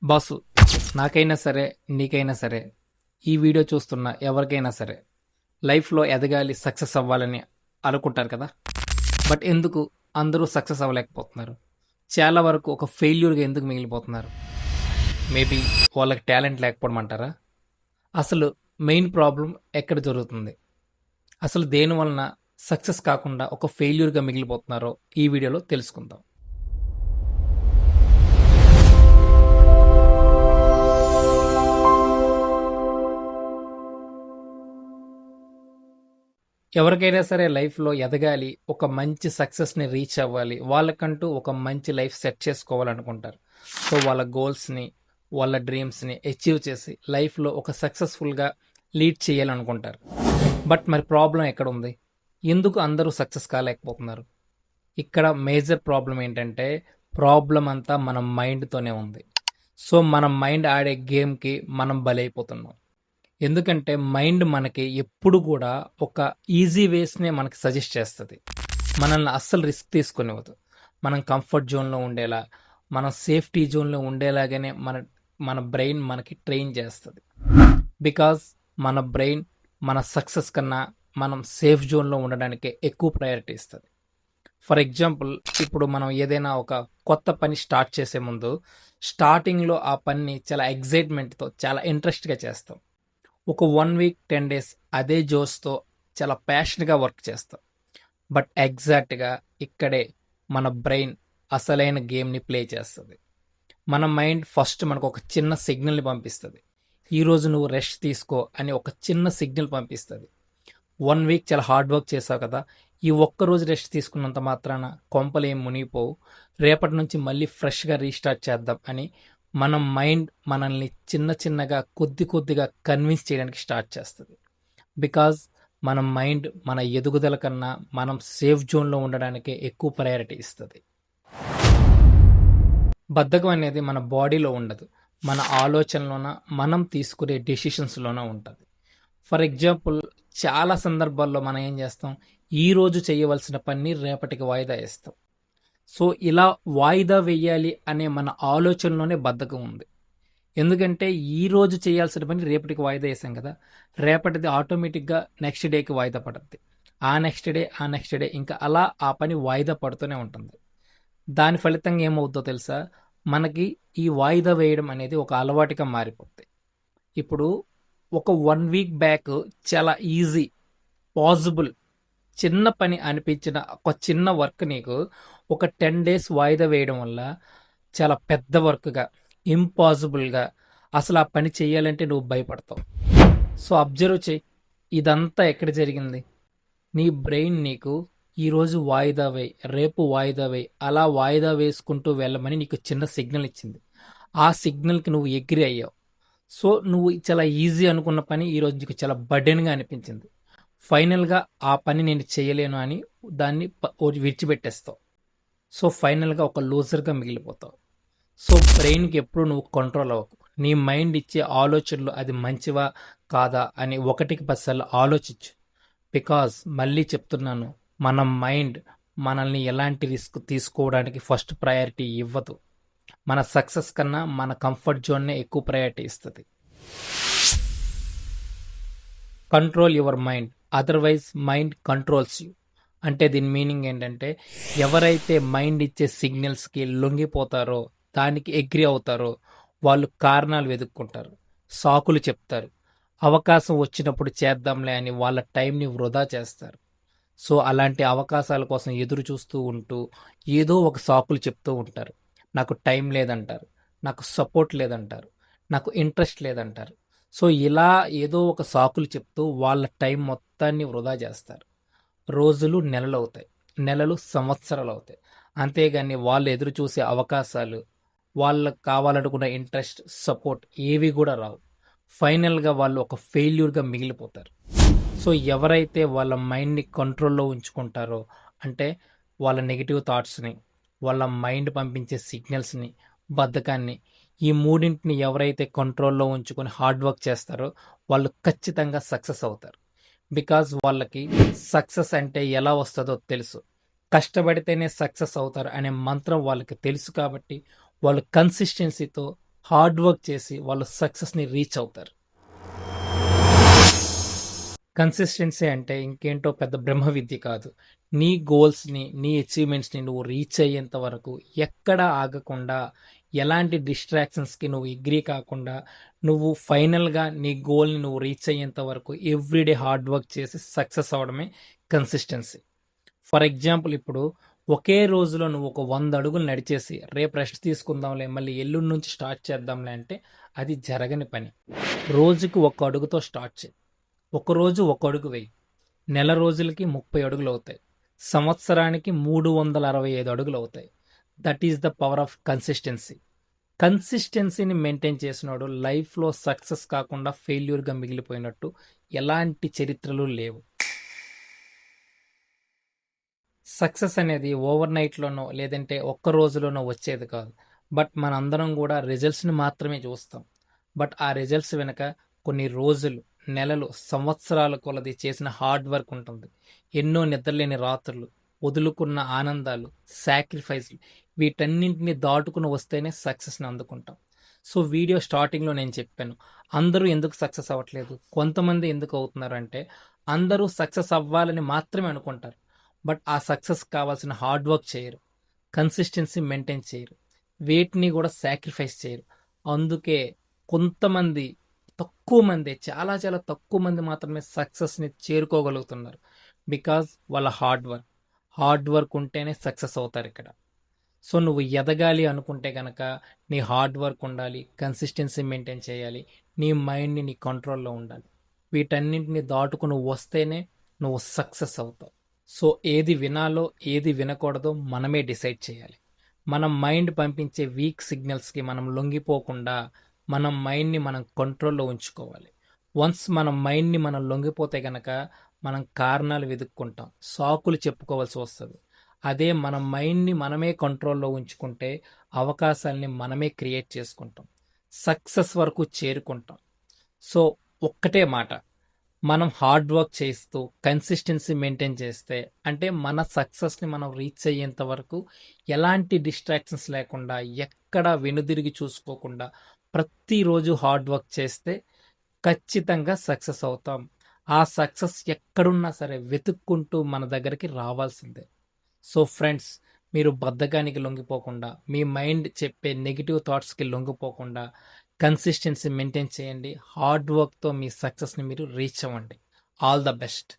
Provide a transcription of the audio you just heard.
Boss, నాకైనా సరే, నీకైనా సరే, ఈ వీడియో చూస్తున్న ఎవరికైనా సరే, లైఫ్‌లో ఎదగాలి, సక్సెస్ అవ్వాలని అనుకుంటారు కదా! బట్ ఎందుకు అందరూ సక్సెస్ అవ్వలేకపోతున్నారు? చాలా వరకు ఒక ఫెయిల్యూర్‌గా ఎందుకు మిగిలిపోతున్నారు? మేబీ వాళ్ళకి టాలెంట్ లేకపోవడం అంటారా? అసలు మెయిన్ ప్రాబ్లమ్ ఎక్కడ జరుగుతుంది? అసలు దేని వలన సక్సెస్ కాకుండా ఒక ఫెయిల్యూర్‌గా మిగిలిపోతున్నారో ఈ వీడియోలో తెలుసుకుందాం. ఎవరికైనా సరే లైఫ్‌లో ఎదగాలి, ఒక మంచి సక్సెస్‌ని రీచ్ అవ్వాలి, వాళ్ళకంటూ ఒక మంచి లైఫ్ సెట్ చేసుకోవాలనుకుంటారు. సో, వాళ్ళ గోల్స్‌ని, వాళ్ళ డ్రీమ్స్‌ని అచీవ్ చేసి లైఫ్‌లో ఒక సక్సెస్‌ఫుల్‌గా లీడ్ చేయాలనుకుంటారు. బట్ మరి ప్రాబ్లమ్ ఎక్కడుంది? ఎందుకు అందరూ సక్సెస్ కాలేకపోతున్నారు? ఇక్కడ మేజర్ ప్రాబ్లమ్ ఏంటంటే, ప్రాబ్లమ్ అంతా మన మైండ్‌తోనే ఉంది. సో, మన మైండ్ ఆడే గేమ్‌కి మనం బలైపోతున్నాం. ఎందుకంటే మైండ్ మనకి ఎప్పుడు కూడా ఒక ఈజీ వేస్‌నే మనకి సజెస్ట్ చేస్తది. మనల్ని అస్సలు రిస్క్ తీసుకోనివ్వదు. మనం కంఫర్ట్ జోన్‌లో ఉండేలా, మనం సేఫ్టీ జోన్‌లో ఉండేలాగానే మన మన బ్రెయిన్ మనకి ట్రైన్ చేస్తది. బికాజ్ మన బ్రెయిన్ మన సక్సెస్ కన్నా మనం సేఫ్ జోన్‌లో ఉండడానికే ఎక్కువ ప్రయారిటీ ఇస్తది. ఫర్ ఎగ్జాంపుల్, ఇప్పుడు మనం ఏదైనా ఒక కొత్త పని స్టార్ట్ చేసే ముందు స్టార్టింగ్‌లో ఆ పనిని చాలా ఎక్సైట్‌మెంట్‌తో, చాలా ఇంట్రెస్ట్‌గా చేస్తాం. ఒక 1 వీక్, 10 డేస్ అదే జోష్‌తో చాలా ప్యాషన్‌గా వర్క్ చేస్తాం. బట్ ఎగ్జాక్ట్‌గా ఇక్కడే మన బ్రెయిన్ అసలైన గేమ్‌ని ప్లే చేస్తది. మన మైండ్ ఫస్ట్ మనకొక చిన్న సిగ్నల్‌ని పంపిస్తది. ఈరోజు నువ్వు రెస్ట్ తీసుకో అని ఒక చిన్న సిగ్నల్ పంపిస్తది. 1 వీక్ చాలా హార్డ్ వర్క్ చేశావు కదా! ఈ ఒక్కరోజు రెస్ట్ తీసుకున్నంత మాత్రాన కొంపలేం మునిగిపోవు. రేపటి నుంచి మళ్ళీ ఫ్రెష్‌గా రీస్టార్ట్ చేద్దాం అని మన మైండ్ మనల్ని చిన్న చిన్నగా, కొద్ది కొద్దిగా కన్విన్స్ చేయడానికి స్టార్ట్ చేస్తది. బికాజ్ మన మైండ్ మన ఎదుగుదల కన్నా మనం సేఫ్ జోన్‌లో ఉండడానికే ఎక్కువ ప్రయారిటీ ఇస్తది. బద్ధకం అనేది మన బాడీలో ఉండదు. మన ఆలోచనలోన, మనం తీసుకునే డెసిషన్స్‌లోన ఉంటది. ఫర్ ఎగ్జాంపుల్, చాలా సందర్భాల్లో మనం ఏం చేస్తాం, ఈరోజు చేయవలసిన పనిని రేపటికి వాయిదా వేస్తాం. సో, ఇలా వాయిదా వేయాలి అనే మన ఆలోచనలోనే బద్ధకం ఉంది. ఎందుకంటే ఈరోజు చేయాల్సిన పని రేపటికి వాయిదా వేసాం కదా! రేపటిది ఆటోమేటిక్‌గా నెక్స్ట్ డేకి వాయిదా పడద్ది. ఆ నెక్స్ట్ డే, ఆ నెక్స్ట్ డే ఇంకా అలా ఆ పని వాయిదా పడుతూనే ఉంటుంది. దాని ఫలితంగా ఏమవుద్దో తెలుసా? మనకి ఈ వాయిదా వేయడం అనేది ఒక అలవాటుగా మారిపోద్ది. ఇప్పుడు ఒక 1 వీక్ బ్యాక్ చాలా ఈజీ, పాజిబుల్, చిన్న పని అనిపించిన ఒక చిన్న వర్క్ నీకు ఒక 10 డేస్ వాయిదా వేయడం వల్ల చాలా పెద్ద వర్క్‌గా, ఇంపాసిబుల్‌గా, అసలు ఆ పని చేయాలంటే నువ్వు భయపడతావు. సో, అబ్జర్వ్ చెయి. ఇదంతా ఎక్కడ జరిగింది? నీ బ్రెయిన్ నీకు ఈరోజు వాయిదా వేయి, రేపు వాయిదా వేయి, అలా వాయిదా వేసుకుంటూ వెళ్ళమని నీకు చిన్న సిగ్నల్ ఇచ్చింది. ఆ సిగ్నల్‌కి నువ్వు అగ్రీ అయ్యావు. సో, నువ్వు చాలా ఈజీ అనుకున్న పని ఈరోజు నీకు చాలా బర్డెన్‌గా అనిపించింది. ఫైనల్‌గా ఆ పని నేను చేయలేను అని దాన్ని విడిచిపెట్టేస్తావు. సో, ఫైనల్‌గా ఒక లూజర్‌గా మిగిలిపోతావు. సో, బ్రెయిన్‌కి ఎప్పుడు నువ్వు కంట్రోల్ అవ్వకు. నీ మైండ్ ఇచ్చే ఆలోచనలు అది మంచివా? కాదా? అని ఒకటికి 10 సార్లు ఆలోచించు. బికాజ్ మళ్ళీ చెప్తున్నాను, మన మైండ్ మనల్ని ఎలాంటి రిస్క్ తీసుకోవడానికి ఫస్ట్ ప్రయారిటీ ఇవ్వదు. మన సక్సెస్ కన్నా మన కంఫర్ట్ జోన్‌నే ఎక్కువ ప్రయారిటీ ఇస్తది. Control your mind, otherwise mind controls you. అంటే దీని మీనింగ్ ఏంటంటే, ఎవరైతే మైండ్ ఇచ్చే సిగ్నల్స్‌కి లొంగిపోతారో, దానికి అగ్రీ అవుతారో, వాళ్ళు కారణాలు వెతుక్కుంటారు. సాకులు చెప్తారు. అవకాశం వచ్చినప్పుడు చేద్దాంలే అని వాళ్ళ టైంని వృధా చేస్తారు. సో, అలాంటి అవకాశాల కోసం ఎదురు చూస్తూ ఉంటూ, ఏదో ఒక సాకులు చెప్తూ ఉంటారు. నాకు టైం లేదంటారు. నాకు సపోర్ట్ లేదంటారు. నాకు ఇంట్రెస్ట్ లేదంటారు. సో, ఇలా ఏదో ఒక సాకులు చెప్తూ వాళ్ళ టైం మొత్తాన్ని వృధా చేస్తారు. రోజులు నెలలవుతాయి. నెలలు సంవత్సరాలవుతాయి. అంతేగాని వాళ్ళు ఎదురు చూసే అవకాశాలు, వాళ్ళకి కావాలనుకున్న ఇంట్రెస్ట్, సపోర్ట్ ఏవి గూడా రావు. ఫైనల్‌గా వాళ్ళు ఒక ఫెయిల్యూర్‌గా మిగిలిపోతారు. సో, ఎవరైతే వాళ్ళ మైండ్‌ని కంట్రోల్‌లో ఉంచుకుంటారో, అంటే వాళ్ళ నెగెటివ్ థాట్స్‌ని, వాళ్ళ మైండ్ పంపించే సిగ్నల్స్‌ని, బద్ధకాన్ని, ఈ మూడింటిని ఎవరైతే కంట్రోల్‌లో ఉంచుకొని హార్డ్ వర్క్ చేస్తారో, వాళ్ళు ఖచ్చితంగా సక్సెస్ అవుతారు. బికాజ్ వాళ్ళకి సక్సెస్ అంటే ఎలా వస్తదో తెలుసు. కష్టపడితేనే సక్సెస్ అవుతారు అనే మంత్రం వాళ్ళకి తెలుసు కాబట్టి, వాళ్ళు కన్సిస్టెన్సీతో హార్డ్ వర్క్ చేసి వాళ్ళు సక్సెస్ని రీచ్ అవుతారు. కన్సిస్టెన్సీ అంటే ఇంకేంటో పెద్ద బ్రహ్మ విద్య కాదు. నీ గోల్స్‌ని, నీ అచీవ్‌మెంట్స్‌ని నువ్వు రీచ్ అయ్యేంత వరకు ఎక్కడ ఆగకుండా, ఎలాంటి డిస్ట్రాక్షన్స్‌కి నువ్వు ఎగ్రీ కాకుండా, నువ్వు ఫైనల్‌గా నీ గోల్‌ని నువ్వు రీచ్ అయ్యేంత వరకు ఎవ్రీడే హార్డ్ వర్క్ చేసి సక్సెస్ అవ్వడమే కన్సిస్టెన్సీ. ఫర్ ఎగ్జాంపుల్ ఇప్పుడు ఒకే రోజులో నువ్వు ఒక 100 అడుగులు నడిచేసి, రేపు రెస్ట్ తీసుకుందాంలే, మళ్ళీ ఎల్లుండి నుంచి స్టార్ట్ చేద్దాంలే అంటే అది జరగని పని. రోజుకి ఒక అడుగుతో స్టార్ట్ చెయి. ఒకరోజు ఒక అడుగు వెయ్యి. నెల రోజులకి 30 అడుగులు అవుతాయి. సంవత్సరానికి 365 అడుగులు అవుతాయి. That is the power of consistency. కన్సిస్టెన్సీని మెయింటైన్ చేసినోడు లైఫ్లో సక్సెస్ కాకుండా ఫెయిల్యూర్గా మిగిలిపోయినట్టు ఎలాంటి చరిత్రలు లేవు. సక్సెస్ అనేది ఓవర్ నైట్లోనో లేదంటే ఒక్క రోజులోనో వచ్చేది కాదు. బట్ మనందరం కూడా రిజల్ట్స్ని మాత్రమే చూస్తాం. బట్ ఆ రిజల్ట్స్ వెనుక కొన్ని రోజులు, నెలలు, సంవత్సరాల కొలది చేసిన హార్డ్ వర్క్ ఉంటుంది. ఎన్నో నిద్రలేని రాత్రులు, వదులుకున్న ఆనందాలు, సాక్రిఫైస్లు, వీటన్నింటిని దాటుకుని వస్తేనే సక్సెస్ని అందుకుంటాం. సో వీడియో స్టార్టింగ్లో నేను చెప్పాను, అందరూ ఎందుకు సక్సెస్ అవ్వట్లేదు, కొంతమంది ఎందుకు అవుతున్నారు అంటే, అందరూ సక్సెస్ అవ్వాలని మాత్రమే అనుకుంటారు. బట్ ఆ సక్సెస్ కావాల్సిన హార్డ్ వర్క్ చేయరు, కన్సిస్టెన్సీ మెయింటైన్ చేయరు, వేటిని కూడా సాక్రిఫైస్ చేయరు. అందుకే కొంతమంది, తక్కువ మంది, చాలా చాలా తక్కువ మంది మాత్రమే సక్సెస్ని చేరుకోగలుగుతున్నారు. బికాజ్ వాళ్ళ హార్డ్ వర్క్ ఉంటేనే సక్సెస్ అవుతారు ఇక్కడ. సో నువ్వు ఎదగాలి అనుకుంటే కనుక నీ హార్డ్ వర్క్ ఉండాలి, కన్సిస్టెన్సీ మెయింటైన్ చేయాలి, నీ మైండ్ని నీ కంట్రోల్లో ఉండాలి. వీటన్నింటిని దాటుకు నువ్వు వస్తేనే నువ్వు సక్సెస్ అవుతావు. సో ఏది వినాలో ఏది వినకూడదో మనమే డిసైడ్ చేయాలి. మన మైండ్ పంపించే వీక్ సిగ్నల్స్కి మనం లొంగిపోకుండా మన మైండ్ని మనం కంట్రోల్లో ఉంచుకోవాలి. వన్స్ మన మైండ్ని మనం లొంగిపోతే గనక మనం కారణాలు వెతుక్కుంటాం, సాకులు చెప్పుకోవాల్సి వస్తుంది. అదే మన మైండ్ని మనమే కంట్రోల్లో ఉంచుకుంటే అవకాశాలని మనమే క్రియేట్ చేసుకుంటాం, సక్సెస్ వరకు చేరుకుంటాం. సో ఒక్కటే మాట, మనం హార్డ్ వర్క్ చేస్తూ కన్సిస్టెన్సీ మెయింటైన్ చేస్తే, అంటే మన సక్సెస్ని మనం రీచ్ అయ్యేంత వరకు ఎలాంటి డిస్ట్రాక్షన్స్ లేకుండా, ఎక్కడ వెనుదిరిగి చూసుకోకుండా ప్రతిరోజు హార్డ్ వర్క్ చేస్తే ఖచ్చితంగా సక్సెస్ అవుతాం. ఆ సక్సెస్ ఎక్కడున్నా సరే వెతుక్కుంటూ మన దగ్గరికి రావాల్సిందే. సో ఫ్రెండ్స్, మీరు బద్ధకానికి లొంగిపోకుండా, మీ మైండ్ చెప్పే నెగిటివ్ థాట్స్కి లొంగిపోకుండా కన్సిస్టెన్సీ మెయింటైన్ చేయండి. హార్డ్ వర్క్తో మీ సక్సెస్ని మీరు రీచ్ అవ్వండి. All the best.